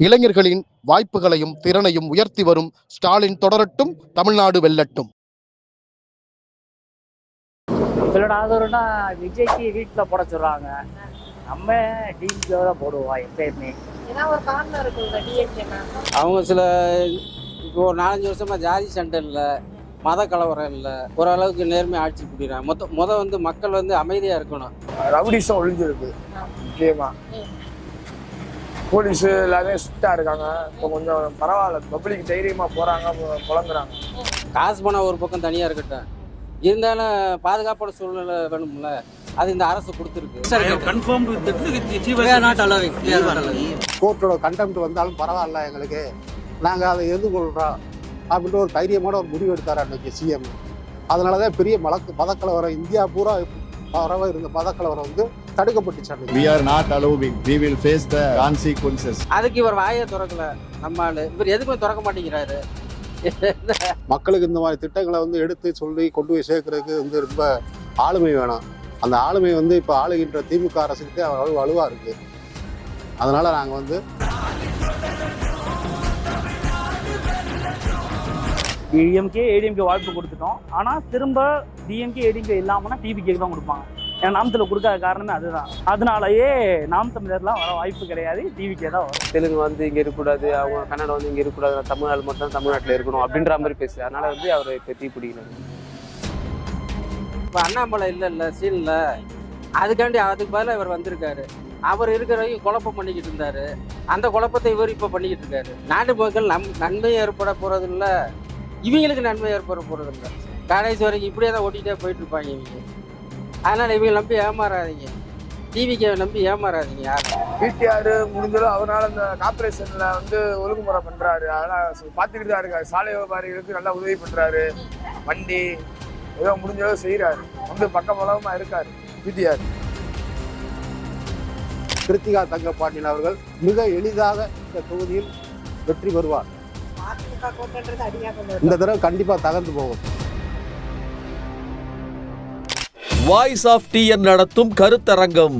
இளைஞர்களின் வாய்ப்புகளையும் திறனையும் உயர்த்தி வரும் ஸ்டாலின் தொடரட்டும், தமிழ்நாடு வெல்லட்டும். நம்மளோட ஆதரவுனா விஜய்க்கு வீட்டில் போட சொல்றாங்க. நம்ம டிஎம்கே தான் போடுவோம் எப்பயுமே. அவங்க சில இப்போ ஒரு 4-5 வருஷமா ஜாதி சண்டை இல்லை, மத கலவரம் இல்லை, ஓரளவுக்கு நேர்மையாக ஆட்சி பிடிக்கிறாங்க. வந்து மக்கள் வந்து அமைதியாக இருக்கணும். ரவுடிஸும் ஒழிஞ்சிருக்கு முக்கியமா. போலீஸு எல்லாமே ஸ்ட்ரிக்டாக இருக்காங்க. இப்போ கொஞ்சம் பரவாயில்ல, பப்ளிக் தைரியமாக போகிறாங்க, புலங்குறாங்க. காசு பணம் ஒரு பக்கம் தனியாக இருக்கட்டும், இருந்தாலும் பாதுகாப்பான சூழ்நிலை வேணும்ல, அது இந்த அரசு கொடுத்துருக்கு. கோர்ட்டோட கண்டெம்ட் வந்தாலும் பரவாயில்ல, எங்களுக்கு நாங்கள் அதை எதிர்கொள்கிறோம் அப்படின்ட்டு ஒரு தைரியமான ஒரு முடிவு எடுத்தார் அன்னைக்கு சிஎம். அதனால தான் பெரிய மதக்கலவரம் இந்தியா பூரா பரவ இருந்த மதக்கலவரம் வந்து தடுக்கப்பட்டுச்சு. We are not allowing. We will face the consequences. அதுக்கு இவர் வாயை திறக்கல. நம்ம ஆளு இவர் எதுக்குமே திறக்க மாட்டேங்கிறாரு. மக்களுக்கு இந்த மாதிரி திட்டங்களை வந்து எடுத்து சொல்லி கொண்டு போய் சேர்க்கறதுக்கு வந்து ரொம்ப ஆளுமை வேணும். அந்த ஆளுமை வந்து இப்போ ஆளுகின்ற திமுக அரசுக்கு வலுவாக இருக்கு. அதனால நாங்கள் வந்து டிஎம்கே ஏடிஎம்கே வாய்ப்பு கொடுத்துட்டோம். ஆனால் திரும்ப டிஎம்கே ஏடிஎம்கே இல்லாமனா டிவிகேக்கு தான் கொடுப்பாங்க. ஏன்னா நாமத்தில் கொடுக்காத காரணமே அதுதான். அதனாலயே நாம் தமிழர்லாம் வர வாய்ப்பு கிடையாது, டிவிகே தான் வரும். தெலுங்கு வந்து இங்கே இருக்கக்கூடாது, அவங்க கன்னடம் வந்து இங்கே இருக்கக்கூடாது, தமிழ்நாடு மட்டும் தமிழ்நாட்டில் இருக்கணும் அப்படின்ற மாதிரி பேசு. அதனால வந்து அவர் இப்போ தீ பிடிக்கல. இப்போ அண்ணாமலை இல்லை சீனில், அதுக்கு பதிலாக இவர் வந்திருக்காரு. அவர் இருக்கிற வரைக்கும் குழப்பம் பண்ணிக்கிட்டு இருந்தாரு. அந்த குழப்பத்தை இவர் இப்போ பண்ணிக்கிட்டு இருக்காரு. நாட்டு மக்கள் நன்மை ஏற்பட போகிறது இல்லை, இவங்களுக்கு நன்மை ஏற்பட போகிறது இல்லை. கடைசி வரைக்கும் இப்படியே தான் ஓட்டிகிட்டே போயிட்டு இருப்பாங்க இவங்க. அதனால் இவங்க நம்பி ஏமாறாதீங்க, டிவிக்கு நம்பி ஏமாறாதீங்க. யாரும் பிடிஆர் முடிஞ்சதும் அவரால் இந்த கார்பரேஷனில் வந்து ஒழுங்குமுறை பண்ணுறாரு. அதெல்லாம் பார்த்துக்கிட்டு தான் இருக்காரு. சாலை வியாபாரிகளுக்கு நல்லா உதவி பண்ணுறாரு. வண்டி ஏதோ முடிஞ்சதோ செய்கிறாரு. வந்து பக்கபலமாக இருக்கார் பிடிஆர். கிருத்திகா தங்கப்பாண்டியன் அவர்கள் மிக எளிதாக இந்த தொகுதியில் வெற்றி பெறுவார். இந்த தடவை கண்டிப்பாக தகர்ந்து போகும். வாய்ஸ் ஆஃப் டிஎன் நடத்தும் கருத்தரங்கம்.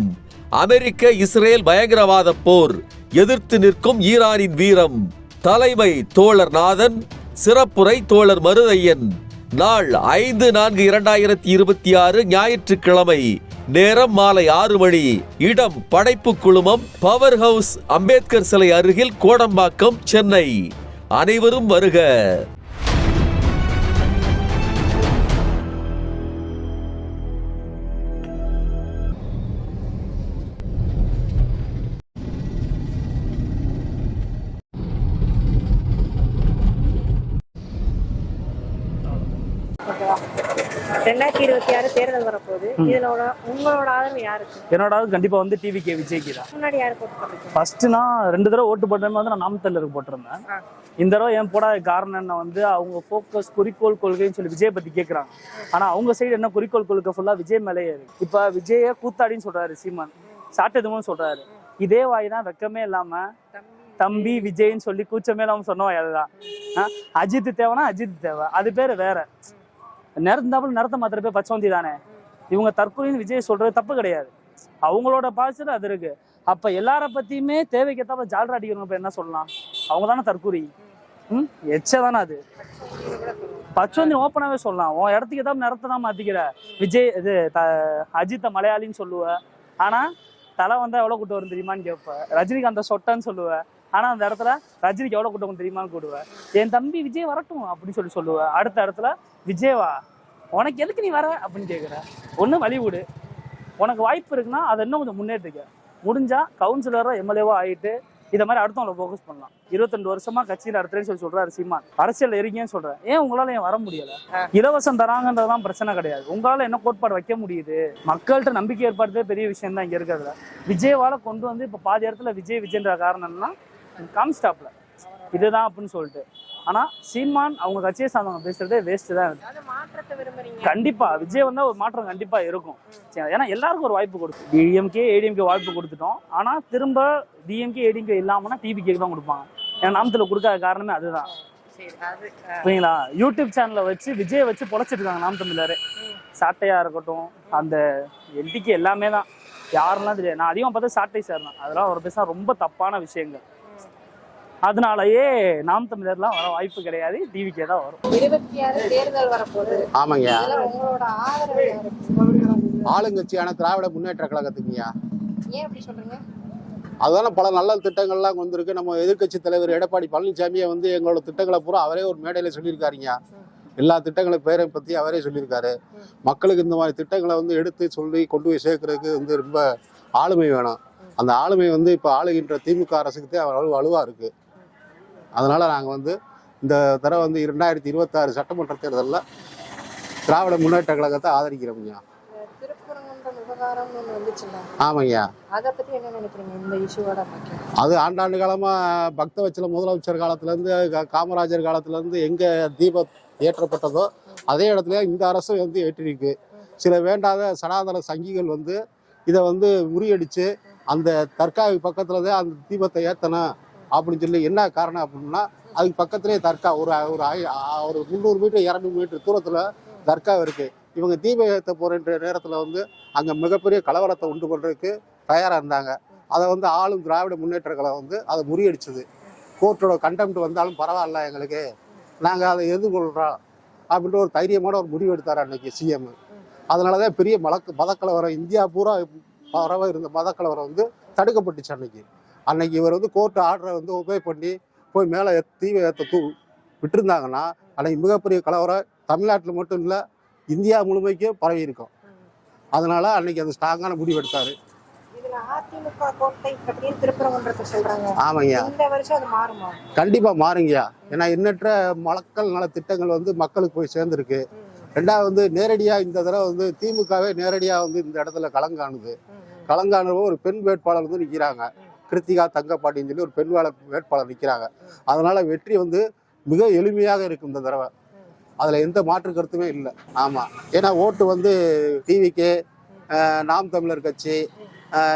அமெரிக்க இஸ்ரேல் பயங்கரவாத போர், எதிர்த்து நிற்கும் ஈரானின் வீரம். தலைமை தோழர் நாதன், சிறப்புரை தோழர் மருதையன். நாள் 5/4/2026 ஞாயிற்றுக்கிழமை. நேரம் மாலை 6 மணி. இடம் படைப்பு குழுமம், பவர் ஹவுஸ், அம்பேத்கர் சிலை அருகில், கோடம்பாக்கம், சென்னை. அனைவரும் வருக. ஓகேவா? 2026 தேர்தல் வரப்போகுது. இதோட உங்களோட ஆதரவு யாருக்கு? என்னோட ஆதரவு கண்டிப்பா வந்து டிவிகே விஜய்க்கு தான். முன்னாடி யாரு போட்டு போட்டீங்க? ஃபர்ஸ்ட் நான் 2 தடவை ஓட்டு போட்டேன் வந்து நான் நாம் தமிழருக்கு போட்டிருந்தேன். இந்த தடவை ஏன் போடாத காரணம் என்ன வந்து அவங்க ஃபோக்கஸ் குறிக்கோள் கொள்கைன்னு சொல்லி விஜய் பத்தி கேட்கறாங்க. ஆனா அவங்க சைடு என்ன குறிக்கோள் கொள்கை ஃபுல்லா விஜய் மேலேயே இருக்கு. இப்ப விஜய கூத்தாடின்னு சொல்றாரு சீமான், சாட்டதுமும் சொல்றாரு. இதே வாய் தான் வெக்கமே இல்லாம தம்பி விஜய்ன்னு சொல்லி கூச்சமே இல்லாம சொன்ன வாய் அதுதான். அஜித் தேவைனா அஜித் தேவை, அது பேரு வேற. நிறத்த மாத்திர பேர் பச்சவந்தி தானே. இவங்க தற்கொலைன்னு விஜய் சொல்றது தப்பு கிடையாது, அவங்களோட பாய்ச்சல் அது இருக்கு. அப்ப எல்லார பத்தியுமே தேவைக்கேத்தாப்ப ஜால்ரா அடிக்கணும். இப்ப என்ன சொல்லலாம், அவங்க தானே தற்கொலை. எச்சதானே அது. பச்சவந்தி ஓப்பனாவே சொல்லலாம். உன் இடத்துக்கு ஏதாவது நிறத்தை தான் மாத்திக்கிற. விஜய் இது அஜித்த மலையாளின்னு சொல்லுவ, ஆனா தலை வந்தா எவ்வளவு கூட்டம் வரும் தெரியுமான்னு கேட்ப. ரஜினிகாந்த சொட்டான்னு சொல்லுவ, ஆனா அந்த இடத்துல ரஜினிக்கு எவ்வளவு கூட்டம் தெரியுமான்னு கூடுவேன். என் தம்பி விஜய் வரட்டும் அப்படின்னு சொல்லி சொல்லுவேன். அடுத்த இடத்துல விஜய்வா உனக்கு எதுக்கு நீ வர அப்படின்னு கேட்குற. ஒன்று வழி விடு, உனக்கு வாய்ப்பு இருக்குன்னா அதை இன்னும் கொஞ்சம் முன்னேற்றிக்க. முடிஞ்சா கவுன்சிலரோ எம்எல்ஏவோ ஆகிட்டு இதை மாதிரி அடுத்தவங்களை ஃபோக்கஸ் பண்ணலாம். 22 வருஷமா கட்சியில் அடுத்தேன்னு சொல்லி சொல்றாரு சீமான். அரசியல் இருக்கீங்கன்னு சொல்றேன். ஏன் உங்களால ஏன் வர முடியல? இலவசம் தராங்கன்றதுதான் பிரச்சனை கிடையாது. உங்களால என்ன கோட்பாடு வைக்க முடியுது? மக்கள்கிட்ட நம்பிக்கை ஏற்படுறதே பெரிய விஷயம் தான் இங்க இருக்கிறதுல. விஜயவால கொண்டு வந்து இப்ப பாதி இடத்துல விஜய்ன்ற காரணம்னா காம்ஸ்டாப்ல இதுதான் அப்படின்னு சொல்லிட்டு. ஆனா சீமான் அவங்க கட்சியை சார்ந்தவங்க பேசுறதே வேஸ்ட் தான். கண்டிப்பா விஜய் வந்தா ஒரு மாற்றம் கண்டிப்பா இருக்கும். ஏன்னா எல்லாருக்கும் ஒரு வாய்ப்பு கொடுக்கும். டிஎம்கே ஏடிஎம்கே வாய்ப்பு கொடுத்துட்டோம். ஆனா திரும்ப டிஎம்கே ஏடிஎம்கே இல்லாமனா டிவிகேக்கு தான் கொடுப்பாங்க. ஏன்னா நாமத்துல கொடுக்காத காரணமே அதுதான். சரிங்களா? யூடியூப் சேனலை வச்சு விஜய் வச்சு பொழைச்சிட்டு இருக்காங்க நாம் தமிழரே. சாட்டையா இருக்கட்டும், அந்த எல்டிக்கு எல்லாமே தான். யாரெல்லாம் தெரியாது. நான் அதிகம் பார்த்தா சாட்டை சார் தான். அதெல்லாம் ஒரு பேச ரொம்ப தப்பான விஷயங்கள். அதனாலயே நாம் தமிழர்லாம் வர வாய்ப்பு கிடையாது, டிவிக்கே தான் வரும். 26 தேர்தல் வரப்போகுது. ஆமாங்க. இதுல உங்களோட ஆதரவு யாருக்கு? ஆளுங்கட்சியான திராவிட முன்னேற்ற கழகத்துக்குங்கய்யா. ஏன் அப்படி சொல்றீங்க? அதனால பல நல்ல திட்டங்கள்லாம் வந்திருக்கு. நம்ம எதிர்க்கட்சி தலைவர் எடப்பாடி பழனிசாமியை வந்து எங்களோட திட்டங்களை பூரா அவரே ஒரு மேடையில் சொல்லியிருக்காருங்க. எல்லா திட்டங்களை பேரை பற்றி அவரே சொல்லியிருக்காரு. மக்களுக்கு இந்த மாதிரி திட்டங்களை வந்து எடுத்து சொல்லி கொண்டு போய் சேர்க்கறதுக்கு வந்து ரொம்ப ஆளுமை வேணும். அந்த ஆளுமை வந்து இப்போ ஆளுகின்ற திமுக அரசுக்கு வலுவாக இருக்குது. அதனால் நாங்கள் வந்து இந்த தடவை வந்து 2026 சட்டமன்ற தேர்தலில் திராவிட முன்னேற்ற கழகத்தை ஆதரிக்கிறோம்யா. திருப்பரங்குன்றம் விவகாரம் வந்துச்சுல்ல, ஆமாங்கய்யா. அதை பற்றி என்ன நினைக்கிறீங்க? இந்த இஷ்யூவோட அது ஆண்டாண்டு காலமாக பக்தவச்சல முதலமைச்சர் காலத்துலேருந்து காமராஜர் காலத்துலேருந்து எங்கே தீபம் ஏற்றப்பட்டதோ அதே இடத்துல இந்த அரசு வந்து ஏற்றிருக்கு. சில வேண்டாத சனாதன சங்கிகள் வந்து இதை வந்து முறியடித்து அந்த தர்காவுக்கு பக்கத்தில் தான் அந்த தீபத்தை ஏற்றணும் அப்படின்னு சொல்லி என்ன காரணம் அப்படின்னா, அதுக்கு பக்கத்துலேயே தர்கா ஒரு 300 மீட்டர் 200 மீட்டர் தூரத்தில் தர்கா இருக்குது. இவங்க தீபம் ஏற்ற போகிற நேரத்தில் வந்து அங்கே மிகப்பெரிய கலவரத்தை உண்டு பண்ணுறதுக்கு தயாராக இருந்தாங்க. அதை வந்து ஆளும் திராவிட முன்னேற்ற கழகம் வந்து அதை முறியடிச்சது. கோர்ட்டோட கண்டெம்ட் வந்தாலும் பரவாயில்ல, எங்களுக்கு நாங்கள் அதை எதிர்கொள்கிறோம் அப்படின்ற ஒரு தைரியமான ஒரு முடிவு எடுத்தார் அன்னைக்கு சிஎம். அதனால தான் பெரிய மதக்கலவரம் இந்தியா பூரா பரவ இருந்த மதக்கலவரம் வந்து தடுக்கப்பட்டுச்சு. அன்னைக்கு இவர் வந்து கோர்ட் ஆர்டரை வந்து ஒபே பண்ணி போய் மேலே தீவை ஏற்ற விட்டுருந்தாங்கன்னா அன்னைக்கு மிகப்பெரிய கலவரம் தமிழ்நாட்டில் மட்டும் இல்லை இந்தியா முழுமைக்கும் பரவி இருக்கும். அதனால அன்னைக்கு அது ஸ்ட்ராங்கான முடிவு எடுத்தாரு. அதிமுக கோட்டை பற்றி திருப்பரங்குன்றத்தை சொல்றாங்க. ஆமாங்கய்யா. இந்த வருஷம் அது மாறுமா? கண்டிப்பா மாறுங்கய்யா. ஏன்னா எண்ணற்ற மக்கள் நல திட்டங்கள் வந்து மக்களுக்கு போய் சேர்ந்துருக்கு. ரெண்டாவது வந்து நேரடியாக இந்த தடவை வந்து திமுகவே நேரடியாக வந்து இந்த இடத்துல களங்காணுவோ ஒரு பெண் வேட்பாளர் வந்து நிற்கிறாங்க. கிருத்திகா தங்கப்பாட்டின்னு சொல்லி ஒரு பெண் வேட்பாளர் நிற்கிறாங்க. அதனால வெற்றி வந்து மிக எளிமையாக இருக்கும் இந்த தடவை. அதில் எந்த மாற்று கருத்துமே இல்லை. ஆமாம், ஏன்னா ஓட்டு வந்து டிவிக்கு நாம் தமிழர் கட்சி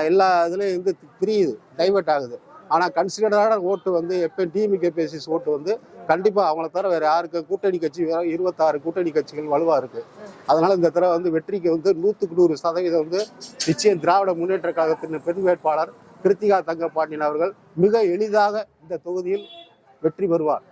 எல்லா இதுலேயும் வந்து பிரியுது, டைவெர்ட் ஆகுது. ஆனால் கன்சிடரான ஓட்டு வந்து எப்போ டிஎம்கே பேசிஸ் ஓட்டு வந்து கண்டிப்பாக அவங்கள தவிர வேறு யாருக்கு கூட்டணி கட்சி 26 கூட்டணி கட்சிகள் வலுவாக இருக்குது. அதனால் இந்த தடவை வந்து வெற்றிக்கு வந்து 100% வந்து நிச்சயம் திராவிட முன்னேற்ற கழகத்தின் பெண் வேட்பாளர் கிருத்திகா தங்கப்பாண்டியன் அவர்கள் மிக எளிதாக இந்த தொகுதியில் வெற்றி பெறுவார்.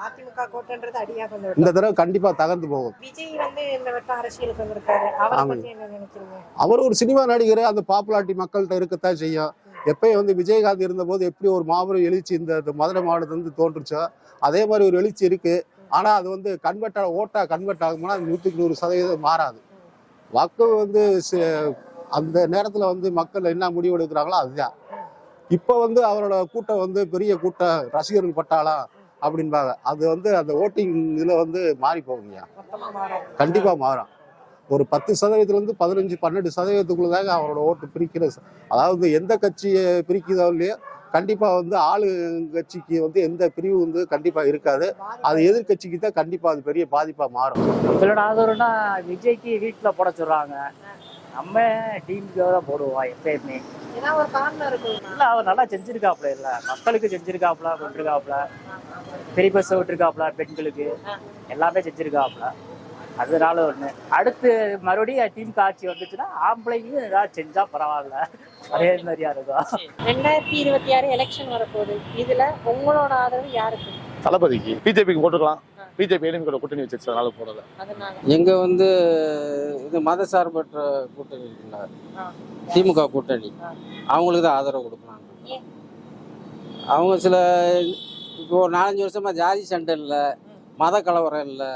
அதிமுக கோட்டைன்றது அடியாக இந்த தடவை கண்டிப்பாக தகர்ந்து போகும். விஜய் வந்து இந்த வட்டம் அரசியலுக்கு வந்திருக்காரு. அவரை பத்தி என்ன நினைக்கிறீங்க? அவர் ஒரு சினிமா நடிகர், அந்த பாப்புலாரிட்டி மக்கள்கிட்ட இருக்கத்தான் செய்யும். எப்பயும் வந்து விஜயகாந்த் இருந்தபோது எப்படி ஒரு மாபெரும் எழுச்சி இந்த மதுரை மாவட்டத்திலிருந்து தோன்றுச்சோ அதே மாதிரி ஒரு எழுச்சி இருக்கு. ஆனா அது வந்து ஓட்டா கன்வெர்ட் ஆகும்னா 100% மாறாது. வாக்கு வந்து அந்த நேரத்துல வந்து மக்கள் என்ன முடிவு எடுக்கிறாங்களோ அதுதான். இப்ப வந்து அவரோட கூட்டம் வந்து பெரிய கூட்டம் ரசிகர்கள் பட்டாளம் அப்படின்பாங்க. அது வந்து அந்த ஓட்டிங் இதுல வந்து மாறி போகுங்க. கண்டிப்பா மாறும். ஒரு 10% 15-12% அவரோட ஓட்டு பிரிக்கிறது. அதாவது எந்த கட்சியை பிரிக்குதோ இல்லையோ கண்டிப்பா வந்து ஆளுங்கட்சிக்கு வந்து எந்த பிரிவு வந்து கண்டிப்பா இருக்காது. அது எதிர்கட்சிக்கு தான் கண்டிப்பா அது பெரிய பாதிப்பா மாறும். இவரோட ஆதரவுனா விஜய்க்கு வீட்டில் போட சொல்றாங்க. நம்ம டீமுக்கு தான் போடுவோம் எப்பயுமே. ஏன்னா ஒரு காரணம் இருக்கு. இல்லை, அவர் நல்லா செஞ்சிருக்காப்புல, இல்லை மக்களுக்கு செஞ்சிருக்காப்புல, கொண்டிருக்காப்புல, பெரிய பஸ் விட்டுருக்காப்புல, பெண்களுக்கு எல்லாமே செஞ்சிருக்காப்புல. அதனால ஒண்ணு. அடுத்து மறுபடியும் திமுக ஆட்சி வந்துச்சுன்னா ஆம்பளைக்கு ஏதாவது செஞ்சா பரவாயில்ல, அதே மாதிரியா இருக்கும். 2026 எலெக்ஷன் வரப்போகுது. இதுல உங்களோட ஆதரவு யாருக்கு? தளபதிக்கு. பிஜேபிக்கு போட்டுக்கலாம். பிஜேபி எலிமிக்கோட கூட்டணி வச்சிருச்சு, அதனால போடல. எங்க வந்து இது மதசார்பற்ற கூட்டணி இருக்குல்ல, திமுக கூட்டணி, அவங்களுக்கு தான் ஆதரவு கொடுக்கலாம். அவங்க சில இப்போ 4-5 வருஷமா ஜாதி சண்டை இல்லை, மத கலவரம் இல்லை,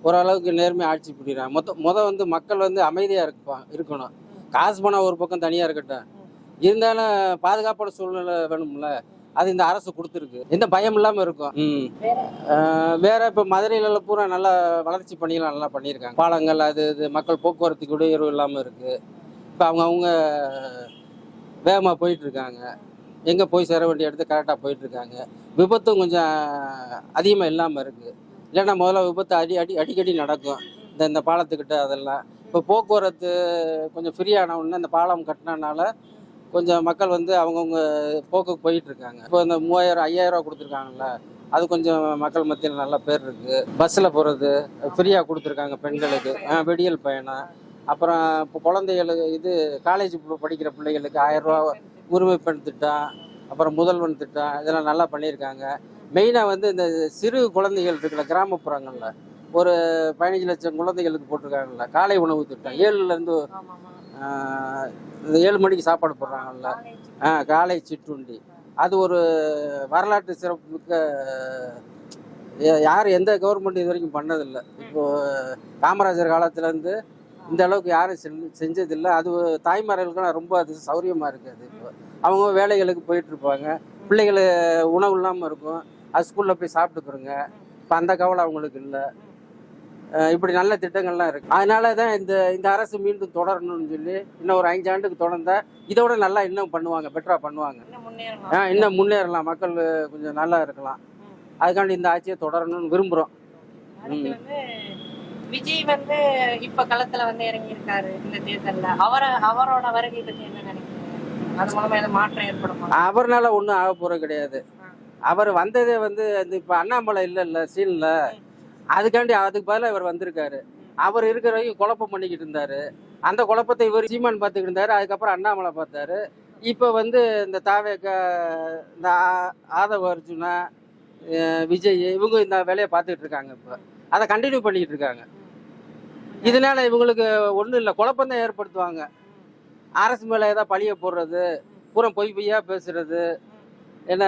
ஓரளவுக்கு நேர்மையாக ஆட்சி பிடிக்கிறாங்க. முத வந்து மக்கள் வந்து அமைதியாக இருக்கணும். காசு பணம் ஒரு பக்கம் தனியாக இருக்கட்டும், இருந்தாலும் பாதுகாப்பான சூழ்நிலை வேணும்ல, அது இந்த அரசு கொடுத்துருக்கு. எந்த பயம் இல்லாமல் இருக்கும். வேற இப்போ மதுரையில பூரா நல்லா வளர்ச்சி பணிகள் நல்லா பண்ணியிருக்காங்க. பாலங்கள் அது இது மக்கள் போக்குவரத்துக்கு இடையூறு இல்லாமல் இருக்குது. இப்போ அவங்க வேகமாக போயிட்டுருக்காங்க. எங்கே போய் சேர வேண்டிய இடத்துக்கு கரெக்டாக போயிட்டுருக்காங்க. விபத்தும் கொஞ்சம் அதிகமாக இல்லாமல் இருக்குது. இல்லைன்னா முதல்ல விபத்து அடிக்கடி நடக்கும் இந்த பாலத்துக்கிட்ட. அதெல்லாம் இப்போ போக்குவரத்து கொஞ்சம் ஃப்ரீயான உடனே இந்த பாலம் கட்டினனால கொஞ்சம் மக்கள் வந்து அவங்கவுங்க போக்குக்கு போயிட்டுருக்காங்க. இப்போ இந்த 3000-5000 ரூபா கொடுத்துருக்காங்கல்ல, அது கொஞ்சம் மக்கள் மத்தியில் நல்ல பேர் இருக்குது. பஸ்ஸில் போகிறது ஃப்ரீயாக கொடுத்துருக்காங்க பெண்களுக்கு, வெடியல் பயணம். அப்புறம் இப்போ குழந்தைகளுக்கு இது காலேஜ் படிக்கிற பிள்ளைகளுக்கு 1000 ரூபா உரிமை பெண் திட்டம், அப்புறம் முதல்வன் திட்டம் இதெல்லாம் நல்லா பண்ணியிருக்காங்க. மெயினாக வந்து இந்த சிறு குழந்தைகள் இருக்குல்ல, கிராமப்புறங்களில் ஒரு 15 லட்சம் குழந்தைகளுக்கு போட்டிருக்காங்கல்ல காலை உணவு திட்டம். 7லேருந்து 7 மணிக்கு சாப்பாடு போடுறாங்கல்ல, காலை சிற்றுண்டி. அது ஒரு வரலாற்று சிறப்புமிக்க, யார் எந்த கவர்மெண்ட் இது வரைக்கும் பண்ணதில்லை. இப்போது காமராஜர் காலத்துலேருந்து இந்த அளவுக்கு யாரும் செஞ்சதில்லை. அது தாய்மார்களுக்கெல்லாம் ரொம்ப அது சௌரியமாக இருக்குது. இப்போ அவங்க வேலைகளுக்கு போயிட்டுருப்பாங்க, பிள்ளைகள் உணவு இல்லாமல் இருக்கும், அது ஸ்கூலில் போய் சாப்பிட்டுக்கிறோங்க. இப்போ அந்த கவலை அவங்களுக்கு இல்லை. இப்படி நல்ல திட்டங்கள்லாம் இருக்குது. அதனால தான் இந்த அரசு மீண்டும் தொடரணும்னு சொல்லி இன்னும் ஒரு 5 ஆண்டுக்கு தொடர்ந்தா இதோட நல்லா இன்னும் பண்ணுவாங்க, பெட்டராக பண்ணுவாங்க. இன்னும் முன்னேறலாம், மக்கள் கொஞ்சம் நல்லா இருக்கலாம். அதுக்காண்டி இந்த ஆட்சியை தொடரணும்னு விரும்புகிறோம். விஜய் வந்து இப்ப களத்துல வந்து இறங்கி இருக்காரு இந்த தேர்தல்ல. அவரோட வருகை பத்தி என்ன நினைக்கிறீங்க? அது மூலமா ஏதாவது மாற்றம் ஏற்படுமா? அவர்னால ஒன்றும் ஆக போகிறது கிடையாது. அவர் வந்ததே வந்து இப்போ அண்ணாமலை இல்லைல்ல சீன்ல, அதுக்காண்டி அதுக்கு பதிலாக இவர் வந்திருக்காரு. அவர் இருக்கிற வரைக்கும் குழப்பம் பண்ணிக்கிட்டு இருந்தாரு. அந்த குழப்பத்தை இவர் சீமான் பார்த்துக்கிட்டு இருந்தாரு. அதுக்கப்புறம் அண்ணாமலை பார்த்தாரு. இப்போ வந்து இந்த தாவேக, இந்த ஆதவ அர்ஜுனா, விஜய் இவங்க இந்த வேலையை பார்த்துக்கிட்டு இருக்காங்க. இப்போ அதை கண்டினியூ பண்ணிக்கிட்டு இருக்காங்க. இதனால இவங்களுக்கு ஒன்றும் இல்லை, குழப்பம் ஏற்படுத்துவாங்க. அரசு மேலே ஏதாவது பழிய போடுறது, பூரா பொய்யா பேசுறது, என்ன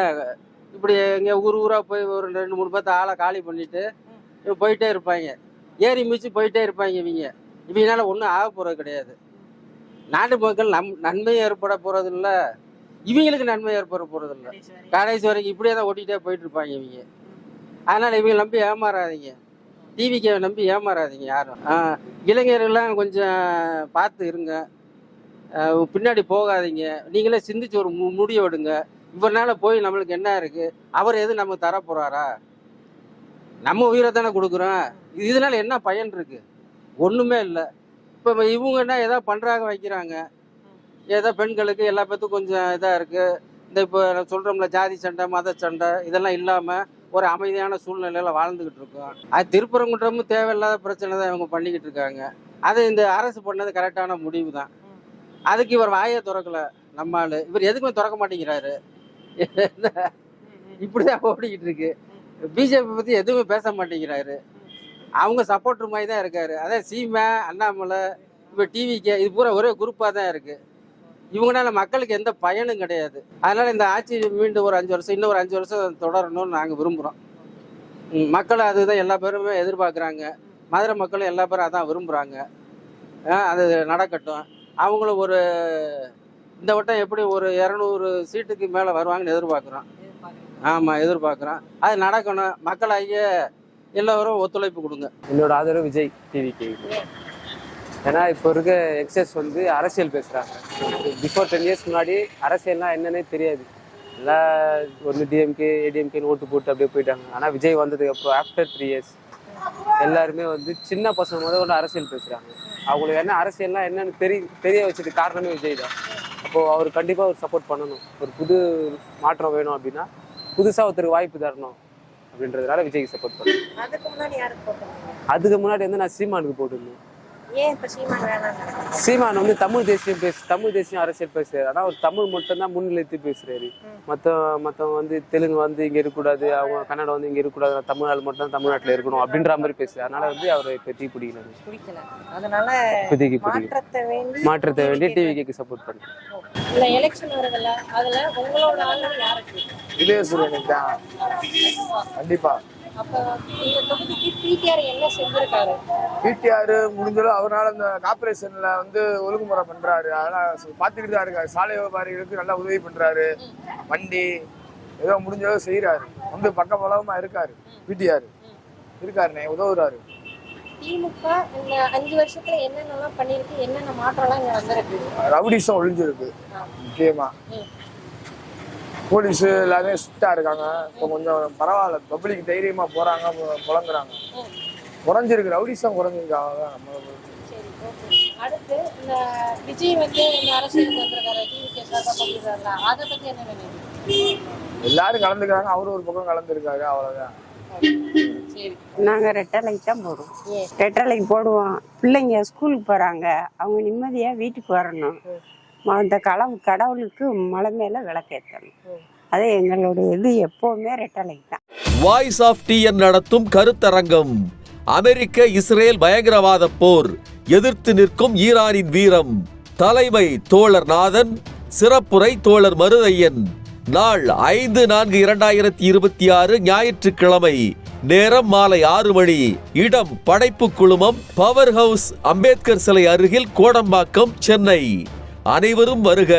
இப்படி எங்கே ஊராக போய் ஒரு 2-3 பேர்த்த ஆளை காலி பண்ணிட்டு போயிட்டே இருப்பாங்க, ஏறி மிச்சு போயிட்டே இருப்பாங்க. இவங்கனால ஒன்றும் ஆக போகிறது கிடையாது. நாட்டு மக்கள் நன்மை ஏற்பட போகிறது இல்லை, இவங்களுக்கு நன்மை ஏற்பட போகிறது இல்லை. கடைசி வரைக்கும் இப்படியே தான் ஓட்டிகிட்டே போயிட்டு இருப்பாங்க இவங்க. அதனால் இவங்க நம்பி ஏமாறாதீங்க, டிவிக்கு நம்பி ஏமாறாதீங்க யாரும். இளைஞர்கள்லாம் கொஞ்சம் பார்த்து இருங்க, பின்னாடி போகாதீங்க. நீங்களே சிந்திச்சு ஒரு முடிவு எடுங்க. இவரால் போய் நம்மளுக்கு என்ன இருக்குது, அவர் எது நமக்கு தர போகிறாரா? நம்ம உயிரை தானே கொடுக்குறோம். இதனால என்ன பயன் இருக்குது? ஒன்றுமே இல்லை. இப்போ இவங்கன்னா ஏதாவது பண்ணுறாங்க, வைக்கிறாங்க, ஏதோ பெண்களுக்கு எல்லா பேர்த்துக்கும் கொஞ்சம் இதாக இருக்குது. இந்த இப்போ சொல்கிறோம்ல ஜாதி சண்டை, மத சண்டை இதெல்லாம் இல்லாமல் ஒரு அமைதியான சூழ்நிலையில் வாழ்ந்துக்கிட்டு இருக்கோம். அது திருப்பரங்குன்றமும் தேவையில்லாத பிரச்சனை தான் இவங்க பண்ணிக்கிட்டு இருக்காங்க. அது இந்த அரசு பண்ணது கரெக்டான முடிவு தான். அதுக்கு இவர் வாயை திறக்கலை நம்ம ஆள். இவர் எதுக்குமே திறக்க மாட்டேங்கிறாரு. இப்படி தான் ஓடிக்கிட்டு இருக்கு. பிஜேபி பற்றி எதுவுமே பேச மாட்டேங்கிறாரு. அவங்க சப்போர்ட்டர் மாதிரி தான் இருக்காரு. அதே சீமா, அண்ணாமலை, இப்போ டிவிக்கு இது பூரா ஒரே குரூப்பாக தான் இருக்குது. இவங்களால மக்களுக்கு எந்த பயனும் கிடையாது. அதனால் இந்த ஆட்சி மீண்டும் ஒரு 5 வருஷம், இன்னும் ஒரு 5 வருஷம் தொடரணும்னு நாங்கள் விரும்புகிறோம். மக்கள் அதுதான் எல்லா பேருமே எதிர்பார்க்குறாங்க. மதுரை மக்களும் எல்லா பேரும் அதான் விரும்புகிறாங்க. அது நடக்கட்டும். அவங்களும் ஒரு இந்த வட்டம் எப்படி ஒரு 200 சீட்டுக்கு மேலே வருவாங்கன்னு எதிர்பார்க்குறோம். ஆமாம், எதிர்பார்க்குறோம். அது நடக்கணும். மக்களாகிய எல்லோரும் ஒத்துழைப்பு கொடுங்க. என்னோட ஆதரவு விஜய் டிவிக்கு. ஏன்னா இப்போ இருக்க எக்ஸஸ் வந்து அரசியல் பேசுகிறாங்க. பிஃபோர் 10 இயர்ஸ் முன்னாடி அரசியல்னால் என்னன்னே தெரியாது. எல்லாம் ஒன்று டிஎம்கே ஏடிஎம்கேன்னு ஓட்டு போட்டு அப்படியே போயிட்டாங்க. ஆனால் விஜய் வந்ததுக்கு அப்புறம் ஆஃப்டர் 3 இயர்ஸ் எல்லாருமே வந்து சின்ன பசங்க முதல்ல அரசியல் பேசுகிறாங்க. அவங்களுக்கு என்ன அரசியல்னால் என்னன்னு தெரிய வச்சதுக்கு காரணமே விஜய் தான். அப்போது அவர் கண்டிப்பாக ஒரு சப்போர்ட் பண்ணணும். ஒரு புது மாற்றம் வேணும் அப்படின்னா புதுசாக ஒருத்தருக்கு வாய்ப்பு தரணும் அப்படின்றதுனால விஜய்க்கு சப்போர்ட் பண்ணணும். அதுக்கு முன்னாடி வந்து நான் சீமானுக்கு போட்டிருந்தேன். சீமான் வந்து தமிழ் தேசியம் அரசியல் பேசுறாரு. ஆனால் அவர் தமிழ் மட்டும்தான் முன்னிலைத்து பேசுறாரு. மற்றவங்க வந்து தெலுங்கு வந்து இங்கே இருக்கக்கூடாது, அவங்க கன்னடம் வந்து இங்கே இருக்கக்கூடாது, தமிழ்நாடு மட்டும் தமிழ்நாட்டில் இருக்கணும் அப்படின்ற மாதிரி பேசுறாரு. அதனால வந்து அவரை இப்போதைக்கு பிடிக்கல. மாற்றத்தை வேண்டி டிவிக்கு சப்போர்ட் பண்ணுறேன். கண்டிப்பா பிடிஆர் முடிஞ்சாலும் அவரால் அந்த கார்பரேஷன்ல வந்து ஒழுங்குமுறை பண்றாரு. அதெல்லாம் பார்த்துக்கிட்டு தான் இருக்காரு. சாலை வியாபாரிகளுக்கு நல்லா உதவி பண்றாரு. வண்டி ஏதோ முடிஞ்சளவு செய்யறாரு. வந்து பக்கபலமா இருக்காரு. பிடிஆர் இருக்காருண்ணே, உதவுறாரு. திமுக இந்த 5 வருஷத்துல என்னென்னலாம் பண்ணிருக்கு, என்னென்ன மாற்றம்லாம் இங்க வந்திருக்கு? ரவுடிசம் ஒழிஞ்சிருக்கு. முக்கியமா போலீஸ் எல்லாமே ஸ்ட்ரிக்டா இருக்காங்க. இப்போ கொஞ்சம் பரவாயில்ல, பப்ளிக் தைரியமா போறாங்க, புலங்குறாங்க. குறைஞ்சிருக்கு, ரவுடிசம் குறைஞ்சிருக்காங்க. அடுத்து இந்த விஜய் வந்து இந்த அரசியலுக்கு வந்திருக்காரு, டிவிகே சார்பா பண்ணிடுறாங்க, அதை பத்தி என்ன நினைக்கிறீங்க? எல்லாரும் கலந்துக்கிறாங்க, அவரு ஒரு பக்கம் கலந்துருக்காரு, அவ்வளவுதான். நாங்க ரெட்டலைக்கு தான் போடுவோம். ரெட்டலைக்கு போடுவோம். பிள்ளைங்க ஸ்கூலுக்கு போறாங்க, அவங்க நிம்மதியா வீட்டுக்கு வரணும். அந்த கடவுளுக்கு மலை மேல விளக்கேற்றணும். அது எங்களுடைய இது எப்போவுமே ரெட்டை லைட் தான். வாய்ஸ் ஆஃப் டிஎன் நடத்தும் கருத்தரங்கம். அமெரிக்க இஸ்ரேல் பயங்கரவாத போர், எதிர்த்து நிற்கும் ஈரானின் வீரம். தலைமை தோழர் நாதன், சிறப்புரை தோழர் மருதையன். நாள் 5/4/2026 ஞாயிற்றுக்கிழமை. நேரம் மாலை 6 மணி. இடம் படைப்பு குழுமம், பவர் ஹவுஸ், அம்பேத்கர் சிலை அருகில், கோடம்பாக்கம், சென்னை. அனைவரும் வருக.